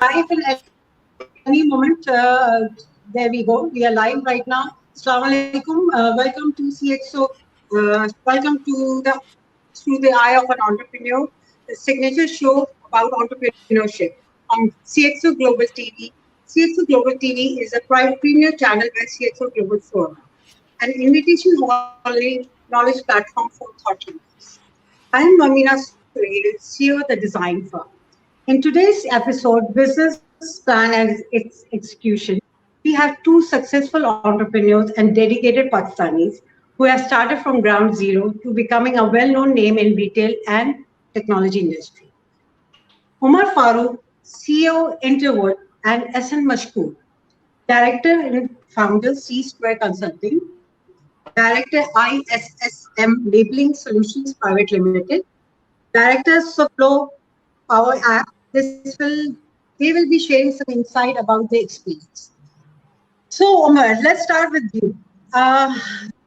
live in any moment. There we go. We are live right now. Assalamu alaikum. Welcome to CXO. Welcome to the Eye of an Entrepreneur, the signature show about entrepreneurship on CXO Global TV. CXO Global TV is a premier channel by CXO Global Forum, an invitation only knowledge platform for thought leaders. I am Mamina Suhail, CEO of the Design Firm. In today's episode, Business Plan and its Execution, we have two successful entrepreneurs and dedicated Pakistanis who have started from ground zero to becoming a well-known name in retail and technology industry. Umar Farooq, CEO Interwood, and Ehsan Mashkoor, Director and Founder C Square Consulting, Director ISSM Labeling Solutions Private Limited, Director Suplo Power App. They will be sharing some insight about their experience. So, Omar, let's start with you.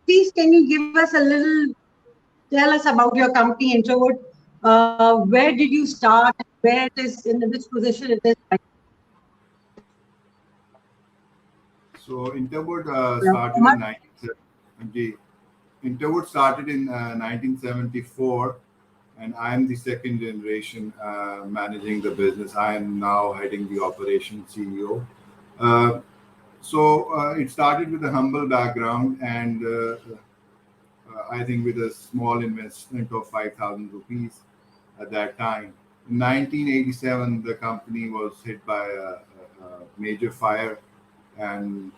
Please, can you give us a little, tell us about your company, Introvert? Where did you start? Where it is in which position it is? So Interwood Omar? Interwood started in 1974, and I am the second generation managing the business. I am now heading the operation CEO. It started with a humble background, and I think with a small investment of 5,000 rupees at that time. In 1987, the company was hit by a major fire, and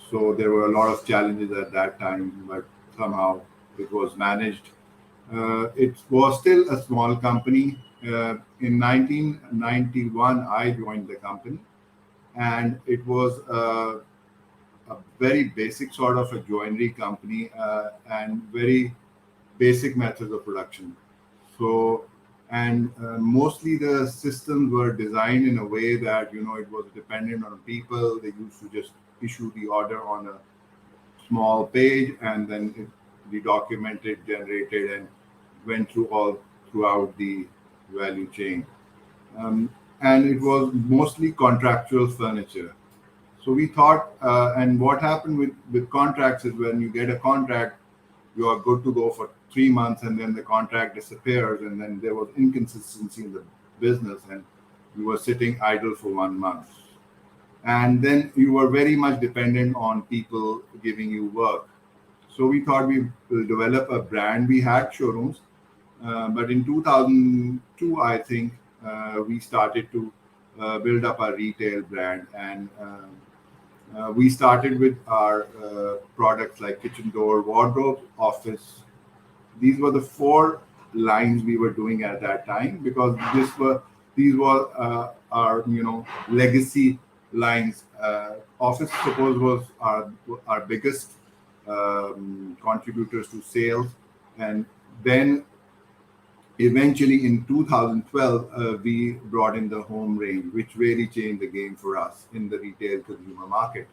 so there were a lot of challenges at that time, but somehow it was managed. It was still a small company. In 1991, I joined the company, and it was a very basic sort of a joinery company and very basic methods of production. So, and mostly the systems were designed in a way that it was dependent on people. They used to just issue the order on a small page, and then the documented, generated, and went throughout the value chain. And it was mostly contractual furniture. So we thought, and what happened with contracts is when you get a contract, you are good to go for 3 months, and then the contract disappears, and then there was inconsistency in the business, and you were sitting idle for 1 month. And then you were very much dependent on people giving you work. So we thought we will develop a brand. We had showrooms, but in 2002, I think, we started to build up our retail brand, and we started with our products like kitchen door, wardrobe, office. These were the 4 lines we were doing at that time, because these were our legacy lines. Office, suppose, was our biggest contributors to sales, and then eventually in 2012 we brought in the home range, which really changed the game for us in the retail consumer market.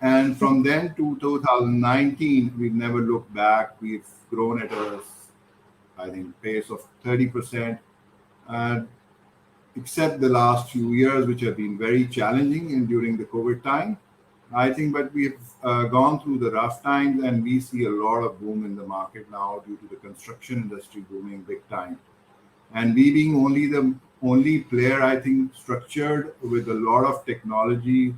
And from then to 2019, we've never looked back. We've grown at I think, pace of 30%, except the last few years, which have been very challenging during the COVID time. I think, but we've gone through the rough times, and we see a lot of boom in the market now due to the construction industry booming big time. And we being the only player, I think, structured with a lot of technology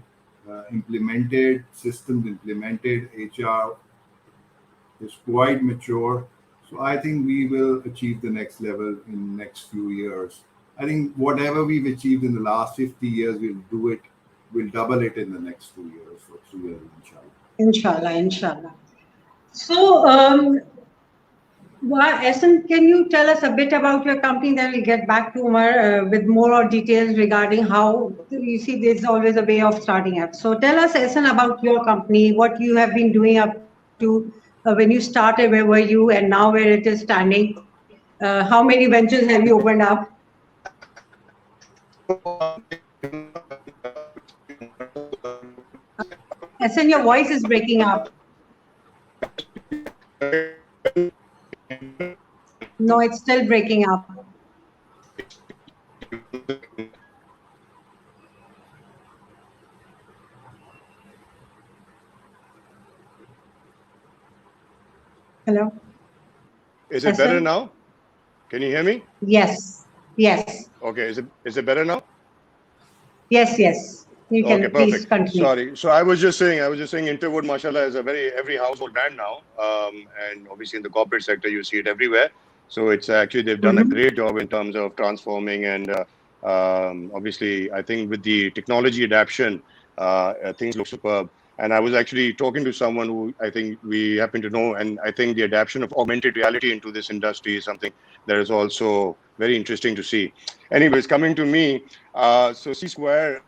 implemented, systems implemented, HR is quite mature. So I think we will achieve the next level in the next few years. I think whatever we've achieved in the last 50 years, we'll double it in the next 2 years or 3 years, inshallah. Inshallah. So, Ehsan, can you tell us a bit about your company? Then we'll get back to Umar with more details regarding how you see there's always a way of starting up. So tell us, Ehsan, about your company, what you have been doing up to when you started, where were you, and now where it is standing. How many ventures have you opened up? Ehsan, your voice is breaking up. No, it's still breaking up. Hello. Is it better now? Can you hear me? Yes. Yes. Okay. Is it better now? Yes. Yes. You can Okay, please perfect. continue. Sorry. So I was just saying, Interwood, mashallah, is a every household brand now. And obviously in the corporate sector, you see it everywhere. So it's actually, they've done a great job in terms of transforming. And obviously, I think with the technology adaptation, things look superb. And I was actually talking to someone who I think we happen to know. And I think the adaptation of augmented reality into this industry is something that is also very interesting to see. Anyways, coming to me, so C Square.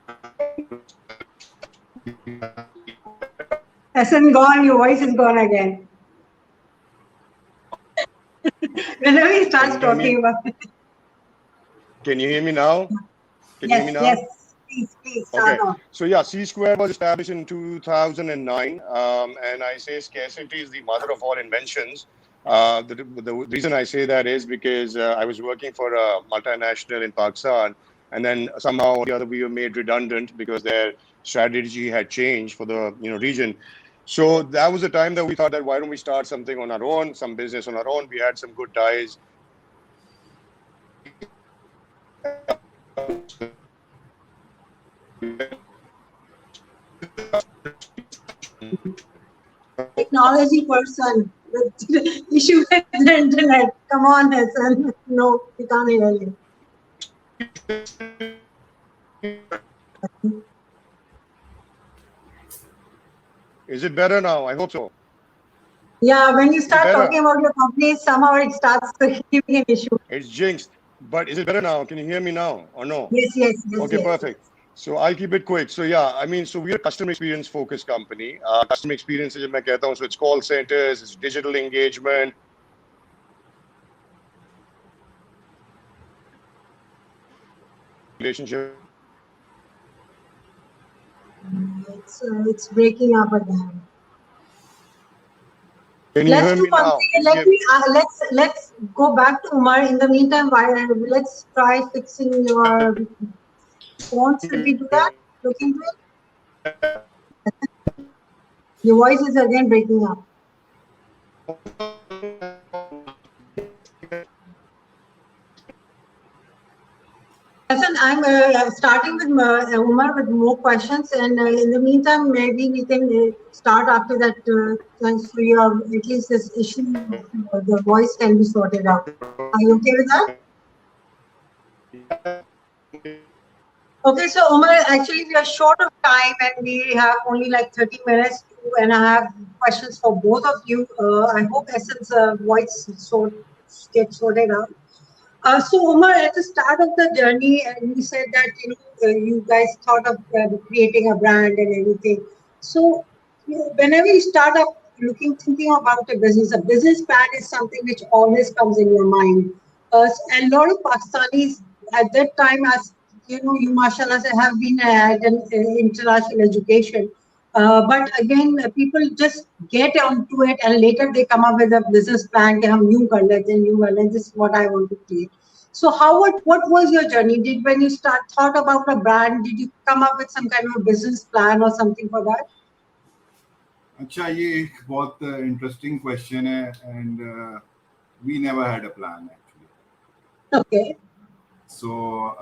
Hassan gone, your voice is gone again. Whenever he starts talking about it. Can you hear me now? Can you hear me now? Yes, please start on. So yeah, C Square was established in 2009, and I say scarcity is the mother of all inventions. The reason I say that is because I was working for a multinational in Pakistan, and then somehow or the other we were made redundant because their strategy had changed for the region. So that was the time that we thought that why don't we start something on our own, some business on our own. We had some good ties. Technology person with issue with the internet. Come on, Hassan. No, we can't hear you. Is it better now? I hope so. Yeah, when you start talking about your company, somehow it starts giving an issue. It's jinxed. But is it better now? Can you hear me now or no? Yes. Okay, perfect. So I'll keep it quick. So yeah, I mean, so we're a customer experience focused company. Customer experience is मैं कहता हूँ, so it's call centers, it's digital engagement. Relationship. It's breaking up again. Can you hear me now? Let's go back to Umar. In the meantime, let's try fixing your phone. Should we do that? Look into it. Your voice is again breaking up. Hassan, I'm starting with Umar with more questions, and in the meantime, maybe we can start after that. So you have at least this issue, the voice can be sorted out. Are you okay with that? Okay, so Umar, actually we are short of time, and we have only like 30 minutes, and I have questions for both of you. I hope Hassan's voice gets sorted out. So Umar, at the start of the journey, and you said that you guys thought of creating a brand and everything. So whenever you start up thinking about a business plan is something which always comes in your mind. And a lot of Pakistanis at that time, as you mashallah have been at an international education. But again, people just get onto it, and later they come up with a business plan. This is what I want to create. So, what was your journey? When you thought about a brand, did you come up with some kind of a business plan or something for that? अच्छा, ये एक बहुत interesting question है, and we never had a plan actually. Okay. So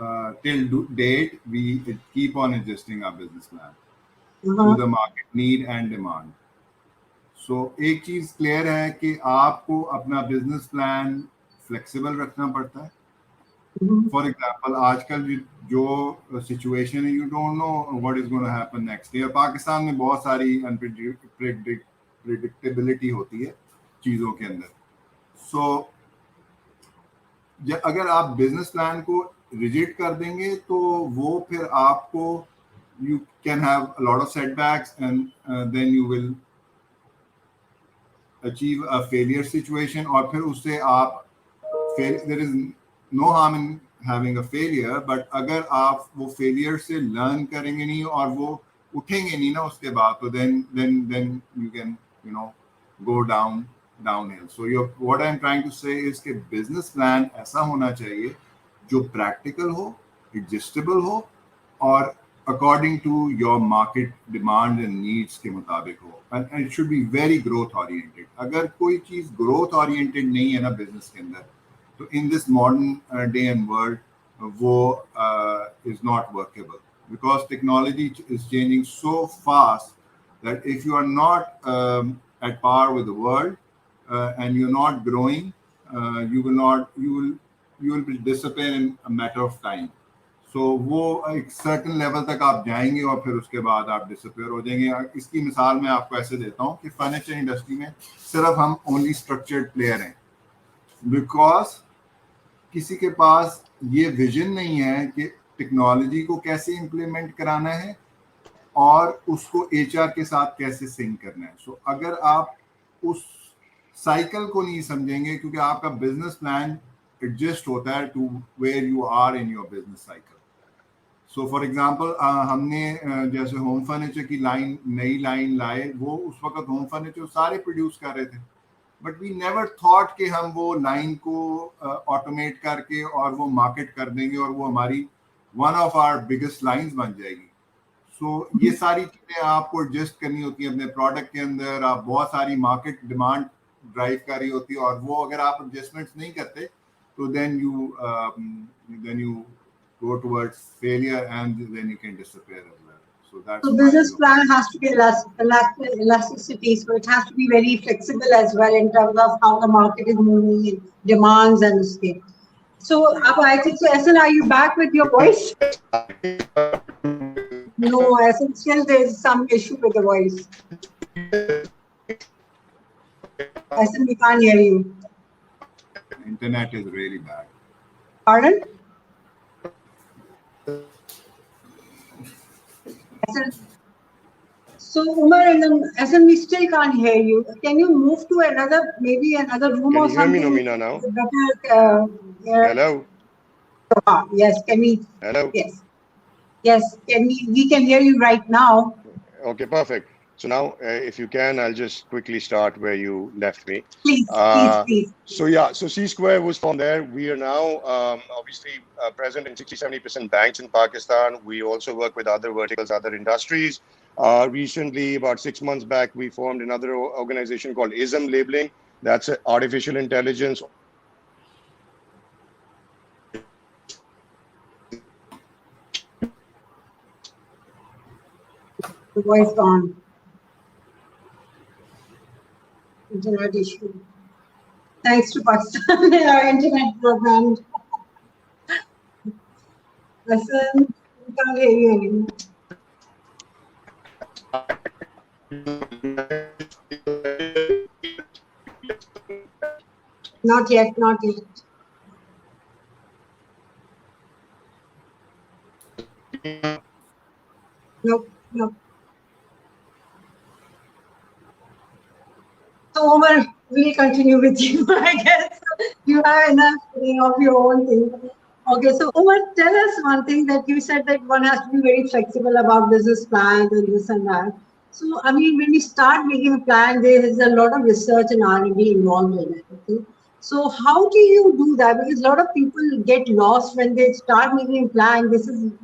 till date, we keep on adjusting our business plan to the market need and demand. So एक चीज clear है कि आपको अपना बिजनेस प्लान फ्लेक्सिबल रखना पड़ता है. फॉर एग्जाम्पल, आजकल जो सिचुएशन है, you don't know what is going to happen next year. Pakistan में बहुत सारी अनप्रेडिक्टेबिलिटी होती है चीज़ों के अंदर. सो अगर आप बिजनेस प्लान को रिजिड कर देंगे तो वो फिर आपको you can have a lot of setbacks, and then you will achieve a failure situation. और फिर उससे आप there is no harm in having a failure, but अगर आप वो फेलियर से लर्न करेंगे नहीं और वो उठेंगे नहीं ना उसके बाद, तो then you can go downhill. So what I'm trying to say is कि business plan ऐसा होना चाहिए जो practical हो, adjustable हो, और according to your market demand and needs के मुताबिक हो, and it should be very growth oriented. अगर कोई चीज़ growth oriented नहीं है ना business के अंदर, तो in this modern day and world वो is not workable, because technology is changing so fast that if you are not at par with the world and you're not growing, you will be disappear in a matter of time. So वो एक certain level तक आप जाएंगे और फिर उसके बाद आप डिसअपियर हो जाएंगे. इसकी मिसाल मैं आपको ऐसे देता हूँ कि फर्नीचर इंडस्ट्री में सिर्फ हम ओनली स्ट्रक्चर्ड प्लेयर हैं, बिकॉज किसी के पास ये विजन नहीं है कि टेक्नोलॉजी को कैसे इम्प्लीमेंट कराना है और उसको एचआर के साथ कैसे सिंक करना है. सो अगर आप उस साइकिल को नहीं समझेंगे, क्योंकि आपका बिजनेस प्लान एडजस्ट होता है to where you are in your business cycle. So for example हमने जैसे होम फर्नीचर की नई लाइन लाए, वो उस वक्त होम फर्नीचर सारे प्रोड्यूस कर रहे थे, बट वी नेवर थॉट कि हम वो लाइन को ऑटोमेट करके और वो मार्केट कर देंगे और वो हमारी one of our biggest lines बन जाएगी. सो ये सारी चीज़ें आपको एडजस्ट करनी होती हैं अपने प्रोडक्ट के अंदर. आप बहुत सारी मार्केट डिमांड ड्राइव कर रही होती है, और वो अगर आप एडजस्टमेंट्स नहीं करते तो then you go towards failure and then you can disappear as well. So that's so business plan has to be elasticity, so it has to be very flexible as well in terms of how the market is moving in demands and scale. So I think so. Esan, are you back with your voice? No, Esan, still there is some issue with the voice. Esan, we can't hear you. Internet is really bad. Pardon? So Umar, Esan, we still can't hear you. Can you move to maybe another room or something? Can you hear me, Nomina, now? Better, Hello? Yes, can we? Hello? Yes, we can hear you right now. Okay, perfect. So now, if you can, I'll just quickly start where you left me. Please. So C Square was from there. We are now obviously present in 60-70% banks in Pakistan. We also work with other verticals, other industries. Recently, about 6 months back, we formed another organization called ISM Labeling. That's artificial intelligence. The voice gone. Internet issue. Thanks to Pakistan, our internet program. Listen, we can't hear you anymore. Not yet. Nope. So Umar, we'll continue with you, I guess. You have enough of your own thing. Okay, so Umar, tell us one thing that you said that one has to be very flexible about business plans and this and that. So, I mean, when we start making a plan, there is a lot of research and R&D involved in it. Okay? So how do you do that? Because a lot of people get lost when they start making a plan.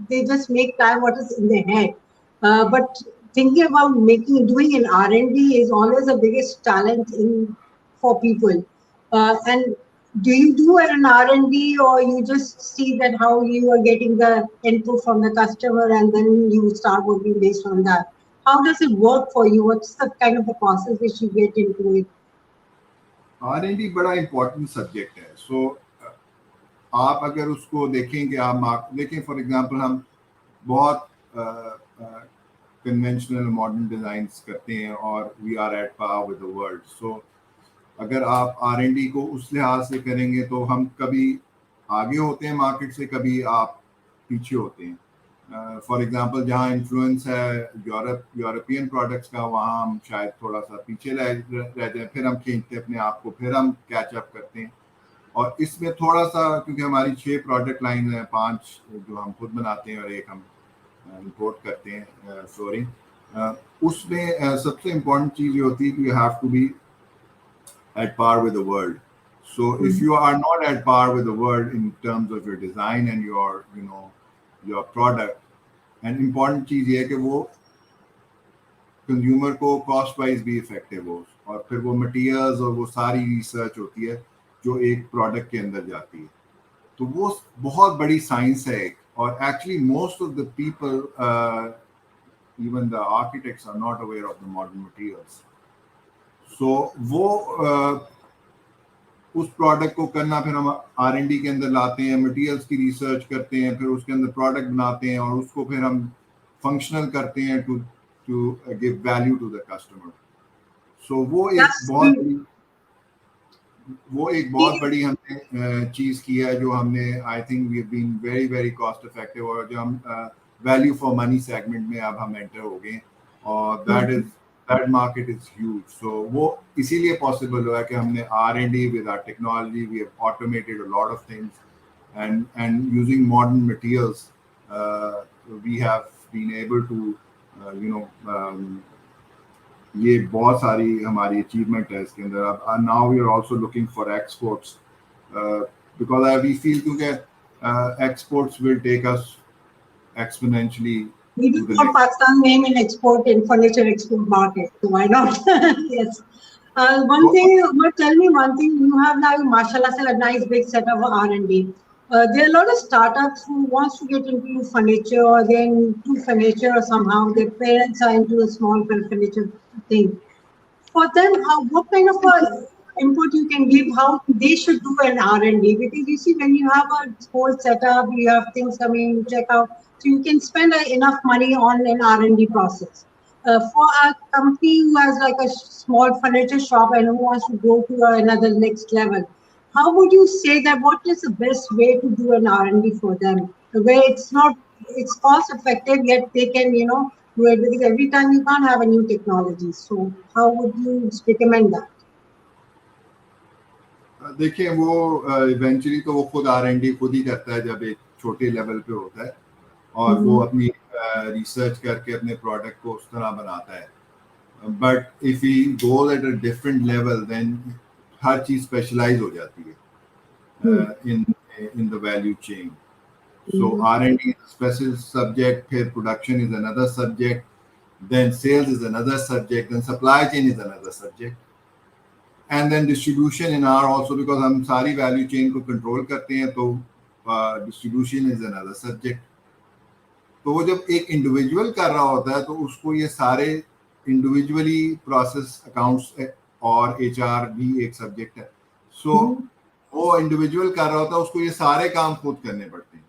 They just make plan what is in their head. But thinking about doing an R&D is always the biggest challenge for people. And do you do an R&D, or you just see that how you are getting the input from the customer and then you start working based on that? How does it work for you? What's the kind of the process which you get into it? R&D बड़ा important subject है. So आप अगर उसको देखें कि आप देखें, for example हम बहुत conventional modern designs करते हैं और we are at par with the world. So अगर आप R&D को उस लिहाज से करेंगे तो हम कभी आगे होते हैं मार्केट से, कभी आप पीछे होते हैं. फॉर एग्जांपल जहाँ इन्फ्लुएंस है यूरोपियन प्रोडक्ट्स का, वहाँ हम शायद थोड़ा सा पीछे रह जाए, फिर हम खींचते अपने आप को, फिर हम कैच अप करते हैं. और इसमें थोड़ा सा, क्योंकि हमारी 6 प्रोडक्ट लाइन है, 5 जो हम खुद बनाते हैं और 1 हम इंपोर्ट करते हैं फ्लोरिंग, उसमें सबसे इम्पोर्टेंट चीज़ ये होती है कि you have to be at par with the world. So if you are not at par with the world in terms of your design and your product, and important चीज़ ये है कि वो कंज्यूमर को कॉस्ट वाइज भी effective हो, और फिर वो मटेरियल्स और वो सारी रिसर्च होती है जो एक प्रोडक्ट के अंदर जाती है। तो वो बहुत बड़ी साइंस है एक, और actually most of the people even the architects are not aware of the modern materials. So वो उस प्रोडक्ट को करना, फिर हम R&D के अंदर लाते हैं, मटेरियल्स की रिसर्च करते हैं, फिर उसके अंदर प्रोडक्ट बनाते हैं, और उसको फिर हम फंक्शनल करते हैं to give value to the customer. So वो एक बहुत बड़ी हमने चीज़ की है, जो हमने I think we have been very very cost effective, और जो हम वैल्यू फॉर मनी सेगमेंट में अब हम एंटर हो गए, और that market is huge. So वो इसीलिए possible हुआ कि हमने R&D with our technology, we have automated a lot of things, and using modern materials, we have been able to ये बहुत सारी हमारी achievement है इसके अंदर। अब now we are also looking for exports, because we feel क्योंकि exports will take us exponentially. We do want Pakistan name in export, in furniture export market, so why not? Yes. One thing, but tell me one thing. You have now, mashallah, a nice big set of R&D. There are a lot of startups who wants to get into furniture, or they're into furniture, or somehow their parents are into a small furniture thing. For them, what kind of input you can give, how they should do an R&D? Because you see, when you have a whole setup, you have things coming, check out. So you can spend enough money on an R&D process. For a company who has like a small furniture shop and who wants to go to another next level, how would you say that? What is the best way to do an R&D for them, where it's cost effective, yet they can do it, because every time you can't have a new technology. So how would you recommend that? देखिए, वो eventually तो वो खुद R&D खुद ही करता है जब एक छोटे लेवल पे होता है, और वो अपनी रिसर्च करके अपने प्रोडक्ट को उस तरह बनाता है। But if he goes at a different level, then हर चीज स्पेशलाइज हो जाती है in the value chain. So R&D is a special subject, फिर production is another subject, then sales is another subject, then supply chain is another subject, and then distribution in our also, because हम सारी value chain को control करते हैं, तो distribution is another subject। तो वो जब एक इंडिविजुअल कर रहा होता है, तो उसको ये सारे इंडिविजुअली प्रोसेस, अकाउंट्स और HR भी एक सब्जेक्ट है। सो वो इंडिविजुअल कर रहा होता है, उसको ये सारे काम खुद करने पड़ते हैं।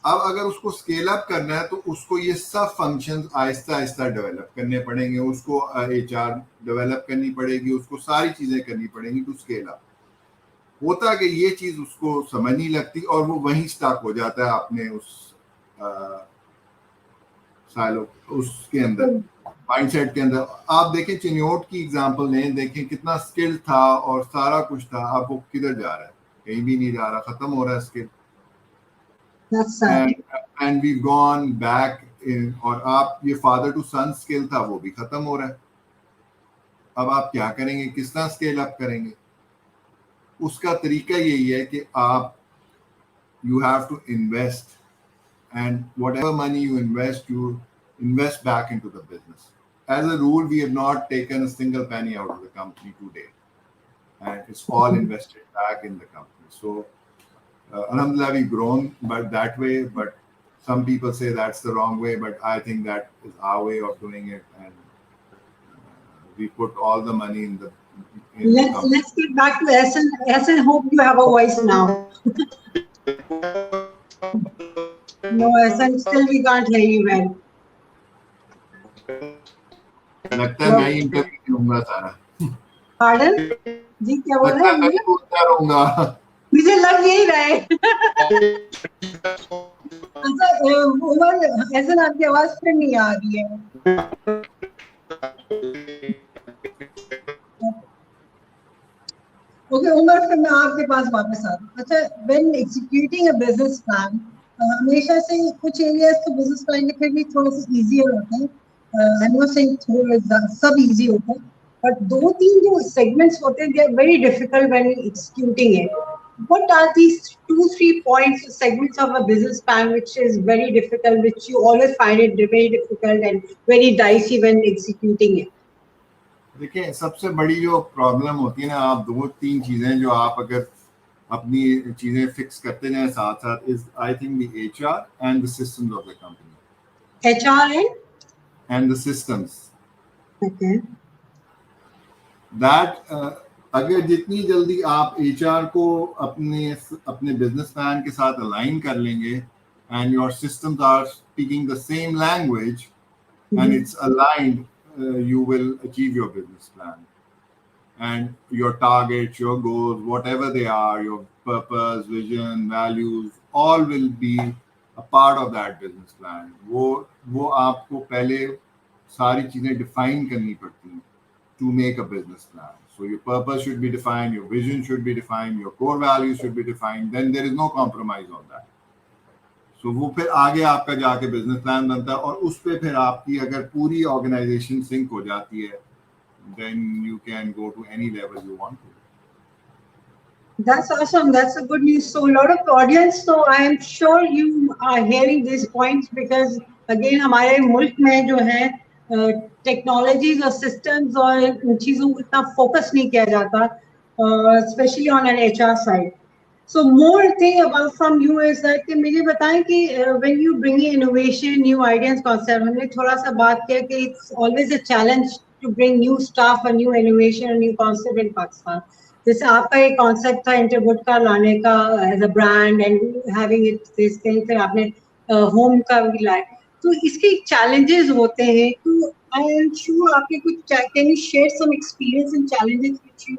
अब अगर उसको स्केल अप करना है, तो उसको ये सब फंक्शंस आहिस्ता आहिस्ता डेवलप करने पड़ेंगे, उसको HR डेवलप करनी पड़ेगी, उसको सारी चीजें करनी पड़ेंगी टू स्केल अप। होता कि ये चीज उसको समझ नहीं लगती, और वो वहीं स्टक हो जाता है अपने उस साइलो, उसके अंदर, माइंडसेट के अंदर। आप देखें, चिन्योट की एग्जांपल लें, देखें कितना स्किल था और सारा कुछ था, अब वो किधर जा रहा है? कहीं भी नहीं जा रहा, खत्म हो रहा है skill. And we gone back in, और आप ये फादर टू सन स्किल था, वो भी खत्म हो रहा है। अब आप क्या करेंगे? किस तरह स्केल अप करेंगे? उसका तरीका यही है कि आप you have to invest, and whatever money you invest back into the business. As a rule, we have not taken a single penny out of the company to date, and it's all invested back in the company. So alhamdulillah, we've grown but that way, but some people say that's the wrong way, but I think that is our way of doing it, and we put all the money in the let's get back to Ehsan. Ehsan, hope you have a voice now. No, Ehsan, still we can't hear you well. लगता है मैं ही interview लूंगा सारा। Pardon? जी क्या बोल रहे हैं? मैं बोलता रहूंगा। मुझे लग यही रहा है। अच्छा, उमर, Ehsan, आपकी आवाज फिर नहीं आ रही है। Okay, Umar, फिर मैं आपके पास वापस आ रहा हूँ। अच्छा, when executing a business plan, हमेशा से कुछ areas तो business plan के फिर भी थोड़े से easier होते हैं। I'm not saying सब easy होता है, but 2-3 जो segments होते हैं, they are very difficult when executing it. what are these 2-3 points, segments of a business plan which is very difficult, which you always find it very difficult and very dicey when executing it? देखिए सबसे बड़ी जो problem होती है ना, आप 2-3 चीजें जो आप अगर अपनी चीजें फिक्स करते जाएं साथ साथ, is I think the HR and the systems of the company HR and the systems okay. That अगर जितनी जल्दी आप HR को अपने बिजनेस प्लान के साथ अलाइन कर लेंगे and your systems are speaking the same language and it's aligned, you will achieve your business plan and your targets, your goals, whatever they are, your purpose, vision, values, all will be a part of that business plan. वो आपको पहले सारी चीजें define करनी पड़ती हैं to make a business plan. So your purpose should be defined, your vision should be defined, your core values should be defined. Then there is no compromise on that. तो वो फिर आगे आपका जाके बिजनेस प्लान बनता है, और उस पे फिर आपकी अगर पूरी ऑर्गेनाइजेशन सिंक हो जाती है, then you can go to any level you want to. That's awesome. That's a good news. So a lot of audience, so I am sure you are hearing these points because again हमारे मुल्क में जो है technologies और systems और इन चीज़ों को इतना फोकस नहीं किया जाता, specially on an HR side. So more thing about from you is that कि मुझे बताएं कि when you bring in innovation, new ideas, concept, हमने थोड़ा सा बात किया कि it's always a challenge to bring new stuff and new innovation and new concept in Pakistan. जैसे आपका एक concept था इंटरवुड का लाने का as a brand and having it this thing, फिर आपने home का भी लाया, तो इसके challenges होते हैं. तो I am sure आपके कुछ, can you share some experience and challenges which you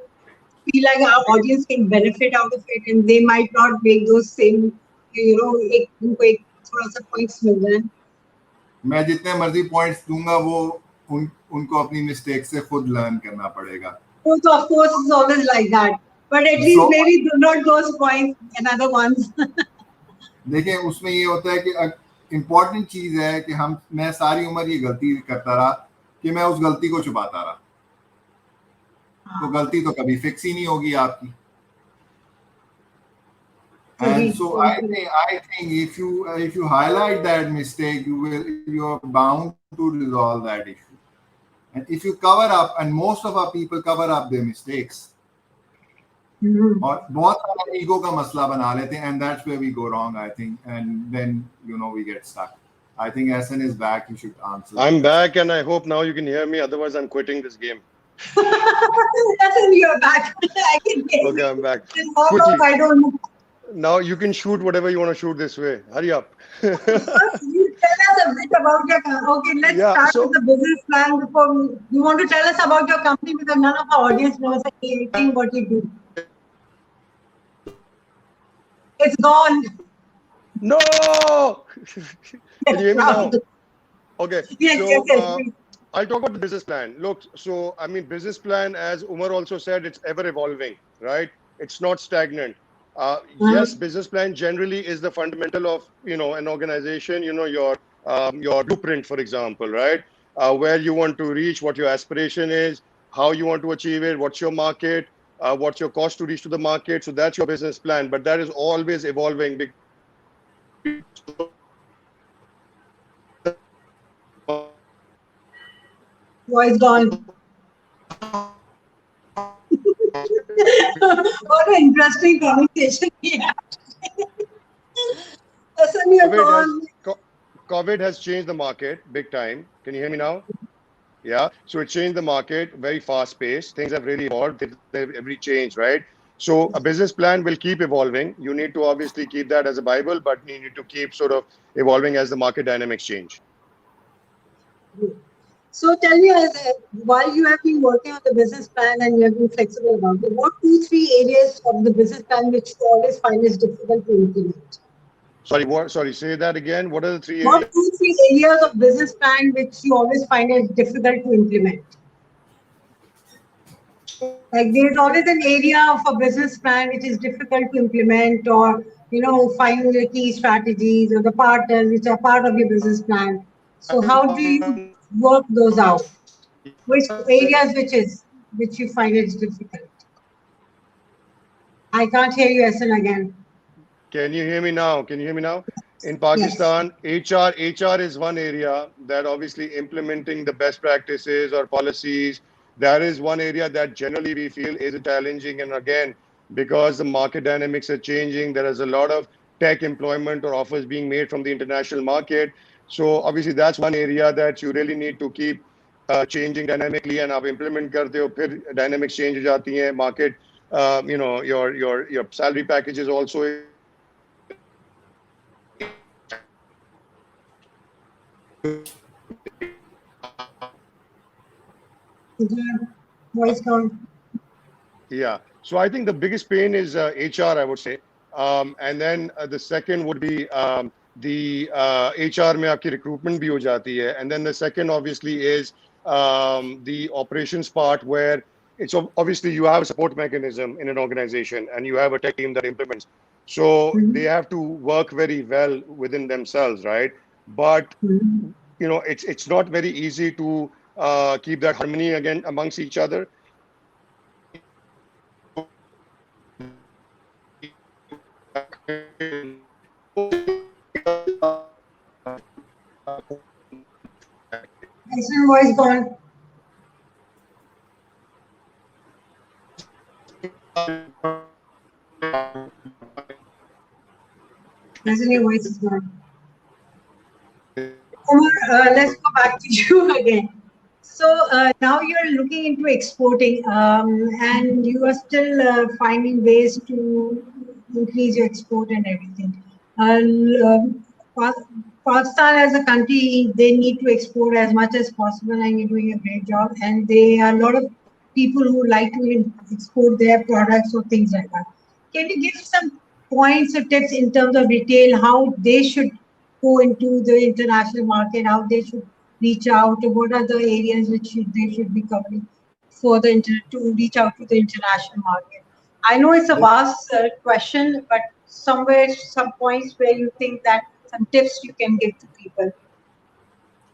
feel like our audience can benefit out of it and they might not make those same, एक उनको एक थोड़ा सा points मिल जाए. मैं जितने मर्जी पॉइंट्स दूंगा वो उनको अपनी मिस्टेक से खुद लर्न करना पड़ेगा. So of course it's always like that, but at least maybe do not those points another ones. देखिए उसमें ये होता है कि इम्पोर्टेंट चीज है कि मैं सारी उम्र ये गलती करता रहा कि मैं उस गलती को छुपाता रहा, तो गलती तो कभी फिक्स ही नहीं होगी आपकी. And so I think if you highlight that mistake, you're bound to resolve that issue. And if you cover up, and most of our people cover up their mistakes, और बहुत सारा ईगो का मसला बना लेते हैं, and that's where we go wrong, I think, and then we get stuck. I think SN is back. You should answer. I'm back, and I hope now you can hear me. Otherwise, I'm quitting this game. SN, you're back. I can hear Okay, you. I'm back. I don't know. Now you can shoot whatever you want to shoot this way. Hurry up. You tell us a bit about your company. Okay, let's start with the business plan before you want to tell us about your company, because none of our audience knows anything what you do. It's gone. No. Can you hear me now? Okay. Yes. I'll talk about the business plan. Look, so I mean, business plan, as Umar also said, it's ever evolving, right? It's not stagnant. Yes, business plan generally is the fundamental of an organization. Your blueprint, for example, right? Where you want to reach, what your aspiration is, how you want to achieve it, what's your market, what's your cost to reach to the market. So that's your business plan, but that is always evolving. Voice gone. What an interesting conversation we had. COVID has changed the market big time. Can you hear me now? Yeah. So it changed the market very fast paced. Things have really evolved. They've every changed, right? So a business plan will keep evolving. You need to obviously keep that as a Bible, but you need to keep sort of evolving as the market dynamics change. So tell me, while you have been working on the business plan and you have been flexible about it, what 2-3 areas of the business plan which you always find is difficult to implement? Sorry, what? Sorry, say that again. What are the 3 areas? What 2-3 areas of business plan which you always find it difficult to implement? Like there is always an area of a business plan which is difficult to implement, or finding the key strategies or the partners which are part of your business plan. So how do you work those out? Which areas which you find it difficult? I can't hear you, Hassan, again. Can you hear me now? Can you hear me now? In Yes. Pakistan, HR is one area that obviously implementing the best practices or policies. That is one area that generally we feel is challenging. And again, because the market dynamics are changing, there is a lot of tech employment or offers being made from the international market. So obviously that's one area that you really need to keep changing dynamically. And आप implement करते हो, फिर dynamics change हो जाती हैं, market, your salary packages also. Is your voice gone? Yeah. So I think the biggest pain is HR, I would say. And then the second would be the HR में आपकी recruitment भी हो जाती है. And then the second obviously is the operations part where it's obviously you have a support mechanism in an organization and you have a tech team that implements. So they have to work very well within themselves, right? But it's not very easy to keep that harmony again amongst each other. Hassan, voice gone. Hassan, your voice is gone. Umar, let's go back to you again. So now you're looking into exporting, and you are still finding ways to increase your export and everything. Pakistan as a country, they need to export as much as possible, and you're doing a great job. And there are a lot of people who like to export their products or things like that. Can you give some points or tips in terms of retail, how they should go into the international market, how they should reach out, or what are the areas which they should be covering for to reach out to the international market? I know it's a vast question, but somewhere, some points where you think that some tips you can give to people.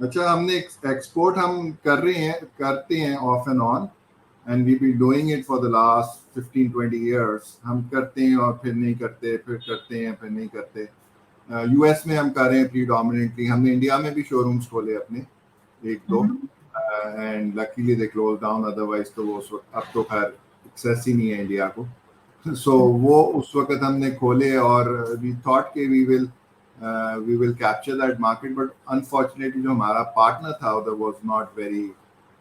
अच्छा, हमने export हम करते हैं off and on, and we be doing it for the last 15-20 years. हम करते हैं और फिर नहीं करते, फिर करते हैं फिर नहीं करते. यूएस में हम कर रहे हैं प्रीडोमिनेटली. हमने इंडिया में भी शोरूम्स खोले अपने एक दो, and luckily they close down, otherwise तो वो अब तो खैर एक्सेस ही नहीं है इंडिया को. सो वो उस वक्त हमने खोले और वी थॉट के we will capture that market, but unfortunately जो हमारा पार्टनर था उधर was not very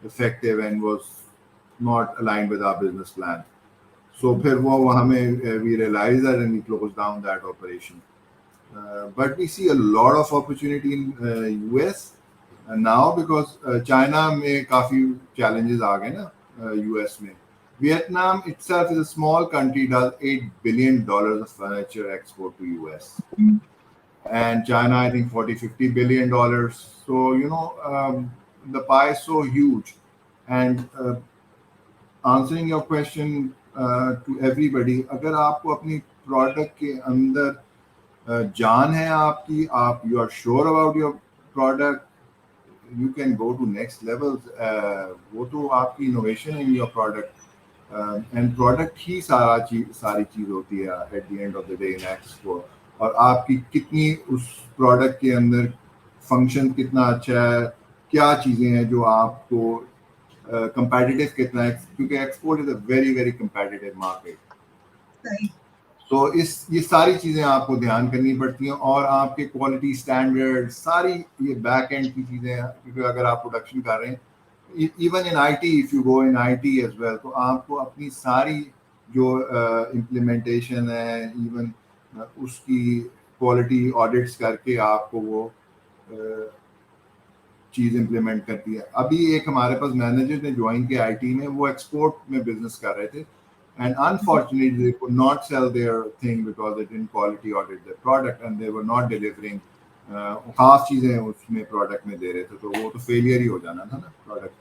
effective and was not aligned with our business plan. So फिर वो हमें we realized that and we close down that operation. But we see a lot of opportunity in US now because China में काफी challenges आ गए ना US में. Vietnam itself is a small country, does $8 billion of furniture export to US, and China I think $40-50 billion. So the pie is so huge. And answering your question to everybody, अगर आपको अपनी product के अंदर जान है आपकी, आप you are sure about your product, you can go to next levels. वो तो आपकी इनोवेशन है in your product, and product ही सारी चीज़ होती है at the end of the day in export. और आपकी कितनी उस प्रोडक्ट के अंदर फंक्शन कितना अच्छा है, क्या चीज़ें हैं जो आपको कंपेटिटिव कितना है, क्योंकि export is a very very competitive market. तो ये सारी चीज़ें आपको ध्यान करनी पड़ती हैं, और आपके क्वालिटी स्टैंडर्ड सारी ये बैक एंड की चीज़ें हैं. क्योंकि अगर आप प्रोडक्शन कर रहे हैं, even in IT, if you go in IT as well, तो आपको अपनी सारी जो इम्प्लीमेंटेशन है, इवन उसकी क्वालिटी ऑडिट्स करके आपको वो चीज़ इम्प्लीमेंट करती है. अभी एक हमारे पास मैनेजर ने ज्वाइन किया आईटी में, वो एक्सपोर्ट में बिजनेस कर रहे थे, and unfortunately they could not sell their thing because they didn't quality audit their product and they were not delivering खास चीजें उसमें प्रोडक्ट में दे रहे थे, तो वो तो फेलियर ही हो जाना था ना प्रोडक्ट.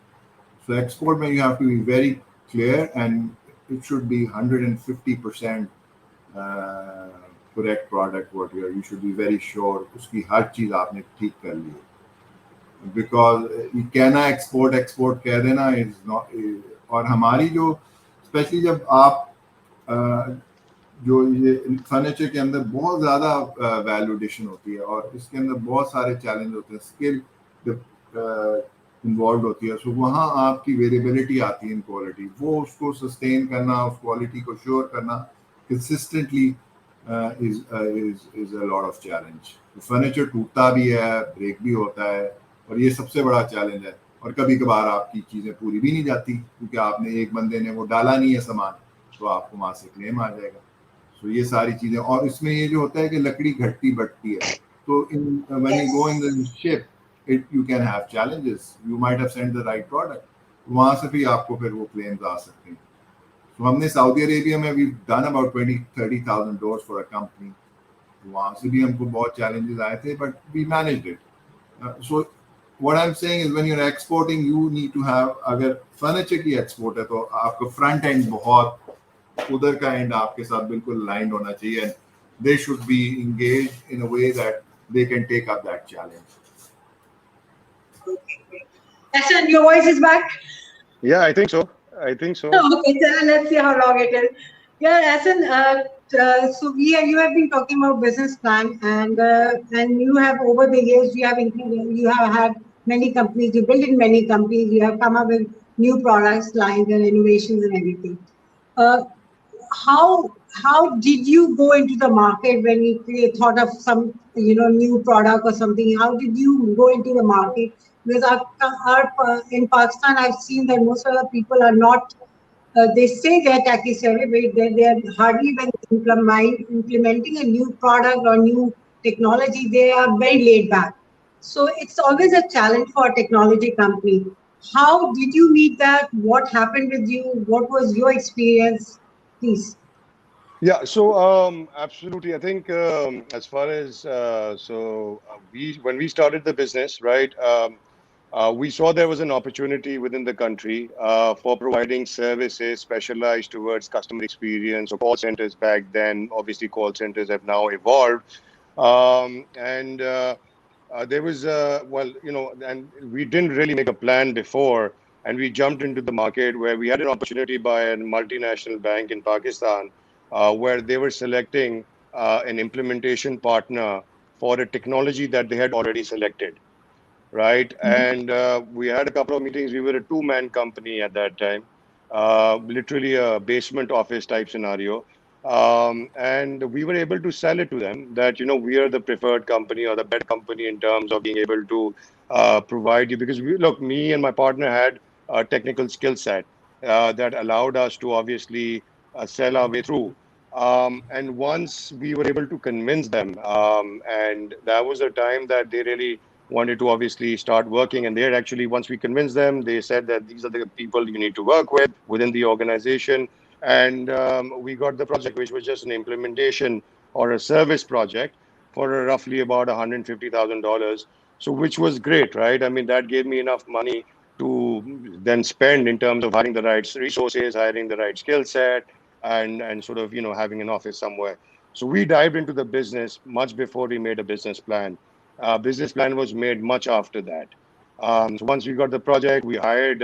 सो एक्सपोर्ट में you have to be very clear and it should be 150% correct product what you should be very sure उसकी हर चीज आपने ठीक कर ली है. बिकॉज you cannot export कह देना इज नॉट. और हमारी जो स्पेशली जब आप जो ये फर्नीचर के अंदर बहुत ज़्यादा वैल्यू एडिशन होती है और इसके अंदर बहुत सारे चैलेंज होते हैं, स्किल इन्वॉल्व होती है, सो वहाँ आपकी वेरिएबिलिटी आती है इन क्वालिटी, वो उसको सस्टेन करना, उस क्वालिटी को श्योर करना consistently is a lot of challenge. Furniture टूटता भी है, ब्रेक भी होता है, और ये सबसे बड़ा चैलेंज है। और कभी कभार आपकी चीज़ें पूरी भी नहीं जाती क्योंकि आपने एक बंदे ने वो डाला नहीं है सामान, तो आपको वहाँ से क्लेम आ जाएगा। तो ये सारी चीज़ें, और इसमें ये जो होता है कि लकड़ी घटती बढ़ती है, तो in when you go in the ship you can have challenges, you might have sent the right product, वहाँ से भी आपको फिर वो क्लेम्स आ सकते हैं। तो हमने सऊदी अरेबिया में we've done about 20-30,000 doors for a company, वहाँ से भी हमको बहुत challenges आए थे, but we managed it. So what I'm saying is when you're exporting, you need to have, अगर furniture की export है तो आपका front end बहुत, उधर का end आपके साथ बिल्कुल aligned होना चाहिए, and they should be engaged in a way that they can take up that challenge. Hassan, your voice is back? Yeah, I think so. Okay, so let's see how long it is. Yeah, Hassan, so you have been talking about business plan, and you have over the years you have had many companies, you built in many companies, you have come up with new products lines and innovations and everything. How did you go into the market when you thought of some new product or something? How did you go into the market? Because in Pakistan, I've seen that most of the people are not. They say they're techie savvy, but they're hardly when implementing a new product or new technology. They are very laid back. So it's always a challenge for a technology company. How did you meet that? What happened with you? What was your experience? Please. Yeah, so absolutely. I think as far as when we started the business, right, we saw there was an opportunity within the country for providing services specialized towards customer experience or call centers back then. Obviously, call centers have now evolved, and there was and we didn't really make a plan before, and we jumped into the market where we had an opportunity by a multinational bank in Pakistan, where they were selecting an implementation partner for a technology that they had already selected, right? And we had a couple of meetings. We were a two-man company at that time, literally a basement office type scenario. And we were able to sell it to them that, we are the preferred company or the better company in terms of being able to provide you. Because me and my partner had a technical skill set that allowed us to obviously sell our way through. And once we were able to convince them, and that was a time that they really wanted to obviously start working. And they had actually, once we convinced them, they said that these are the people you need to work with within the organization. And we got the project, which was just an implementation or a service project for roughly about $150,000. So, which was great, right? I mean, that gave me enough money to then spend in terms of hiring the right resources, hiring the right skill set, and sort of, having an office somewhere. So we dived into the business much before we made a business plan. Business plan was made much after that. So once we got the project, we hired,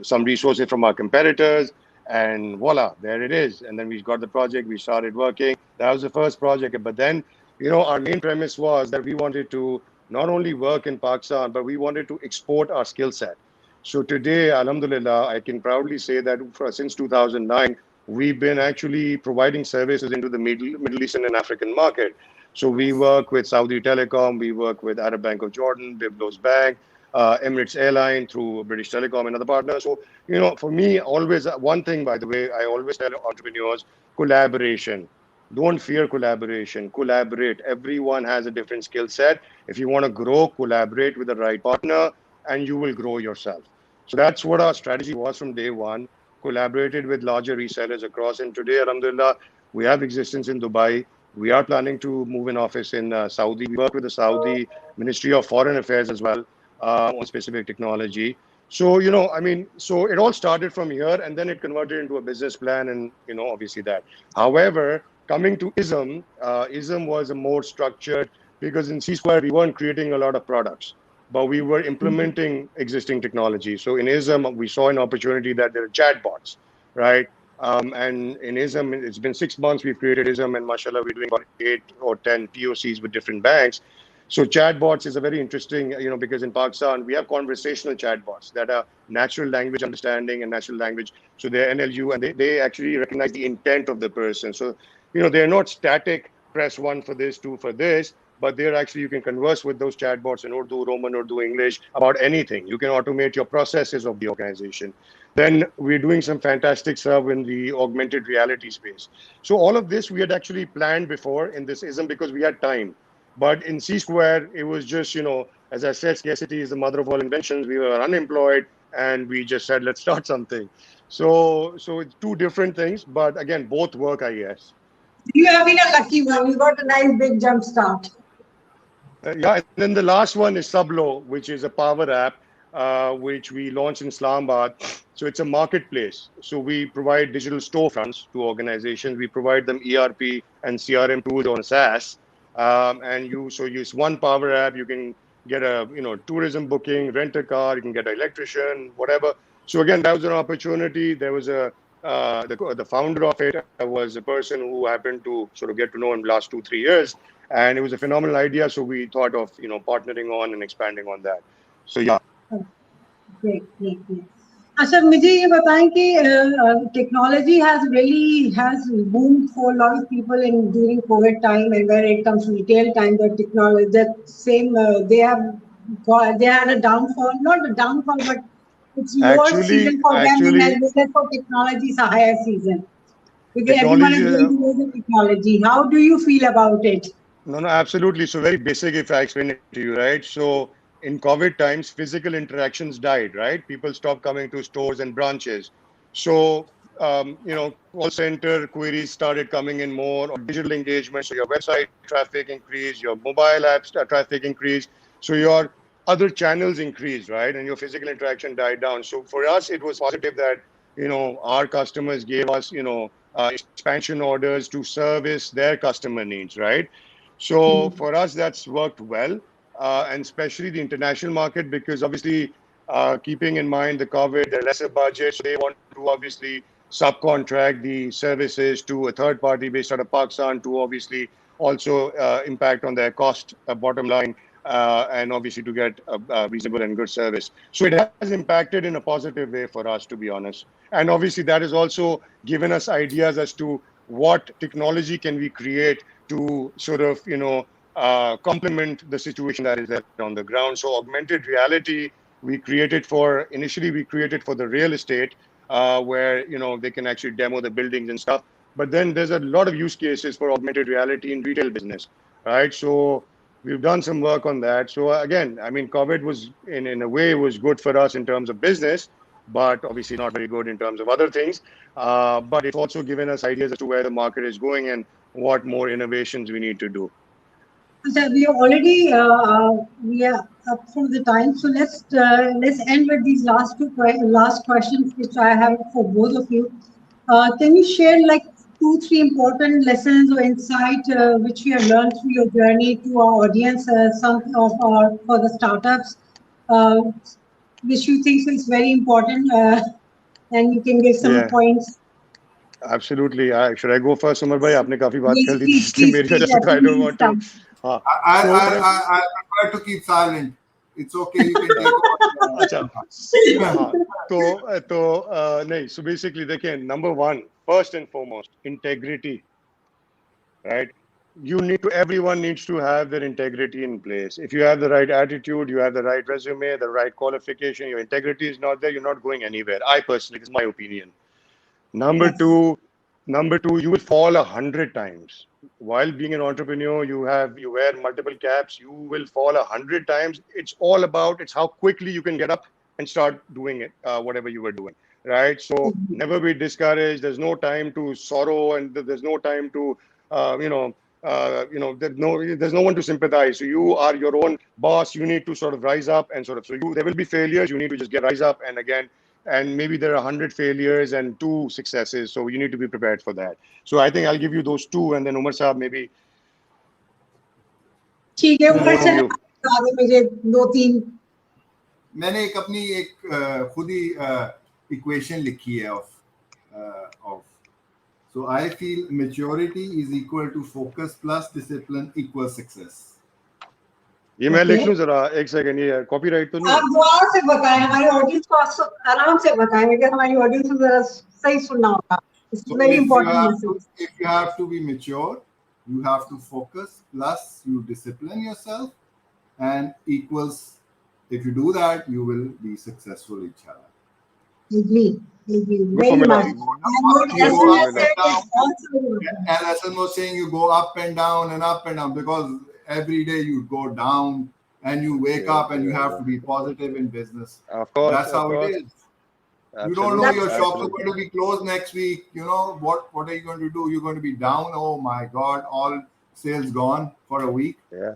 some resources from our competitors, and voila, there it is. And then we got the project, we started working. That was the first project. But then, our main premise was that we wanted to not only work in Pakistan, but we wanted to export our skill set. So today, alhamdulillah, I can proudly say that since 2009, we've been actually providing services into the Middle Eastern and African market. So we work with Saudi Telecom, we work with Arab Bank of Jordan, Biblos Bank, Emirates Airline through British Telecom, another partner. So, for me, always one thing, by the way, I always tell entrepreneurs, collaboration. Don't fear collaboration. Collaborate. Everyone has a different skill set. If you want to grow, collaborate with the right partner, and you will grow yourself. So that's what our strategy was from day one. Collaborated with larger resellers across. And today, alhamdulillah, we have existence in Dubai. We are planning to move an office in Saudi. We work with the Saudi Ministry of Foreign Affairs as well on specific technology. So, so it all started from here, and then it converted into a business plan and, obviously that. However, coming to ISM, ISM was a more structured, because in C Square, we weren't creating a lot of products, but we were implementing existing technology. So in ISM, we saw an opportunity that there are chatbots, right? And in ISM, it's been 6 months we've created ISM, and mashallah, we're doing about 8 or 10 POCs with different banks. So chatbots is a very interesting, because in Pakistan, we have conversational chatbots that are natural language understanding and natural language. So they're NLU, and they actually recognize the intent of the person. So, they're not static, press 1 for this, 2 for this, but they're actually, you can converse with those chatbots in Urdu, Roman, Urdu, English about anything. You can automate your processes of the organization. Then we're doing some fantastic stuff in the augmented reality space. So all of this we had actually planned before in this ISM because we had time. But in C Square, it was just, as I said, scarcity is the mother of all inventions. We were unemployed and we just said, let's start something. So it's two different things, but again, both work, I guess. You have been a lucky one. You got a nice big jump start. Yeah, and then the last one is Sublo, which is a power app, which we launched in Islamabad. So it's a marketplace. So we provide digital storefronts to organizations. We provide them ERP and CRM tools on SaaS. And you use one power app. You can get a tourism booking, rent a car. You can get an electrician, whatever. So again, that was an opportunity. There was the founder of it was a person who happened to sort of get to know him last 2-3 years. And it was a phenomenal idea, so we thought of partnering on and expanding on that. So yeah. Great. अच्छा मुझे ये बताएं कि technology has boomed for a lot of people during COVID time, and when it comes to retail time, the technology they had a downfall, not a downfall, but it's lower season for them, and as for technology it's a higher season because everyone is going to use the technology. How do you feel about it? No, absolutely. So very basic if I explain it to you, right? So in COVID times, physical interactions died, right? People stopped coming to stores and branches. So, call center queries started coming in more, or digital engagement. So your website traffic increased, your mobile apps traffic increased. So your other channels increased, right? And your physical interaction died down. So for us, it was positive that, our customers gave us, expansion orders to service their customer needs, right? So for us, that's worked well, and especially the international market, because obviously keeping in mind the COVID, the lesser budget, so they want to obviously subcontract the services to a third party based out of Pakistan to obviously also impact on their cost bottom line, and obviously to get a reasonable and good service. So it has impacted in a positive way for us, to be honest. And obviously that has also given us ideas as to what technology can we create to sort of, complement the situation that is there on the ground. So augmented reality, initially we created for the real estate, where, they can actually demo the buildings and stuff. But then there's a lot of use cases for augmented reality in retail business, right? So we've done some work on that. So again, I mean, COVID was, in a way, was good for us in terms of business, but obviously not very good in terms of other things. But it's also given us ideas as to where the market is going and what more innovations we need to do. So we are already we are up from the time, so let's end with these last questions which I have for both of you. Can you share like 2-3 important lessons or insight which you have learned through your journey to our audience, some of our for the startups, which you think is very important, and you can give some points. Absolutely. Should I go first, Umar bhai? Aapne kafi baat kar di thi. I don't want to. I prefer to keep silent. It's okay. You can take over. So basically, again, number one, first and foremost, integrity. Right? Everyone needs to have their integrity in place. If you have the right attitude, you have the right resume, the right qualification, your integrity is not there, you're not going anywhere. I personally, this is my opinion. Number two, you will fall 100 times. While being an entrepreneur, you wear multiple caps, you will fall 100 times. It's all about, it's how quickly you can get up and start doing it, whatever you were doing, right? So never be discouraged. There's no time to sorrow, and there's no time to, there's no one to sympathize. So you are your own boss. You need to sort of rise up and there will be failures. You need to just rise up and again. And maybe there are 100 failures and 2 successes. So you need to be prepared for that. So I think I'll give you those 2, and then Umar Saab maybe. ठीक है, ऊपर से मुझे 2-3 मैंने अपनी खुद ही equation लिखी है of of. So I feel maturity is equal to focus plus discipline equals success. ये मैं लिख Okay. लूं जरा एक सेकंड, ये कॉपीराइट तो नहीं आप दुआ से बताएं, हमारी ऑडियंस को आराम से बताएं, अगर हमारी ऑडियंस को जरा सही सुनना होगा. It's So very if you important have message. if you have to be mature, you have to focus plus you discipline yourself, and equals. If you do that, you will be successful, inshallah. Agree. Good Very formula. much. And what You go SMS up said and down. is also very important. And Hassan was saying you go up and down because every day you go down and you wake up and you have to be positive in business. Of course, That's how it is. You don't know your shops are going to be closed next week. You know what are you going to do? You're going to be down. Oh my God, all sales gone for a week. Yeah,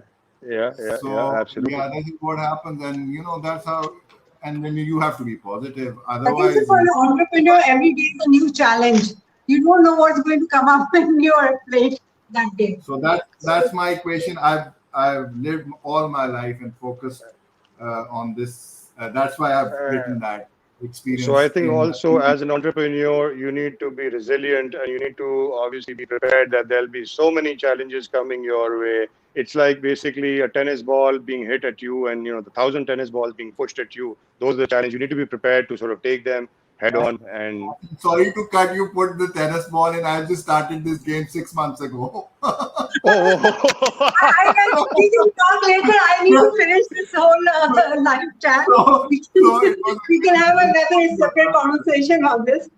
absolutely. Yeah, that is what happens, and that's how. And then you have to be positive. I Otherwise, think for an entrepreneur, every day is a new challenge. You don't know what's going to come up in your plate that day. so that's my equation. I've lived all my life and focused on this. That's why I've written that experience. So I think also as an entrepreneur, you need to be resilient, and you need to obviously be prepared that there'll be so many challenges coming your way. It's like basically a tennis ball being hit at you, and the 1,000 tennis balls being pushed at you. Those are the challenges. You need to be prepared to sort of take them head on. And sorry to cut you. Put the tennis ball in. I just started this game 6 months ago. We can talk later. I need to finish this whole live chat. We can have another separate conversation on this.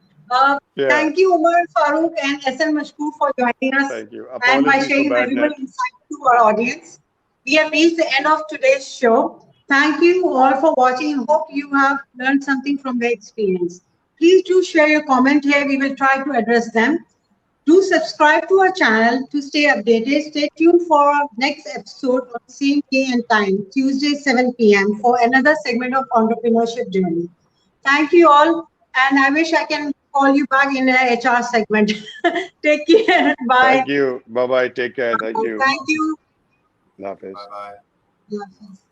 Thank you, Umar Farooq and SL Mashkoor, for joining us. Thank you. And by sharing valuable insight to our audience. We have reached the end of today's show. Thank you all for watching. Hope you have learned something from the experience. Please do share your comment here. We will try to address them. Do subscribe to our channel to stay updated. Stay tuned for our next episode on the same day and time, Tuesday, 7 p.m. for another segment of Entrepreneurship Journey. Thank you all. And I wish I can call you back in an HR segment. Take care. Bye. Thank you. Bye-bye. Take care. Thank you. Thank you. Allah Hafiz. Bye-bye. Allah Hafiz.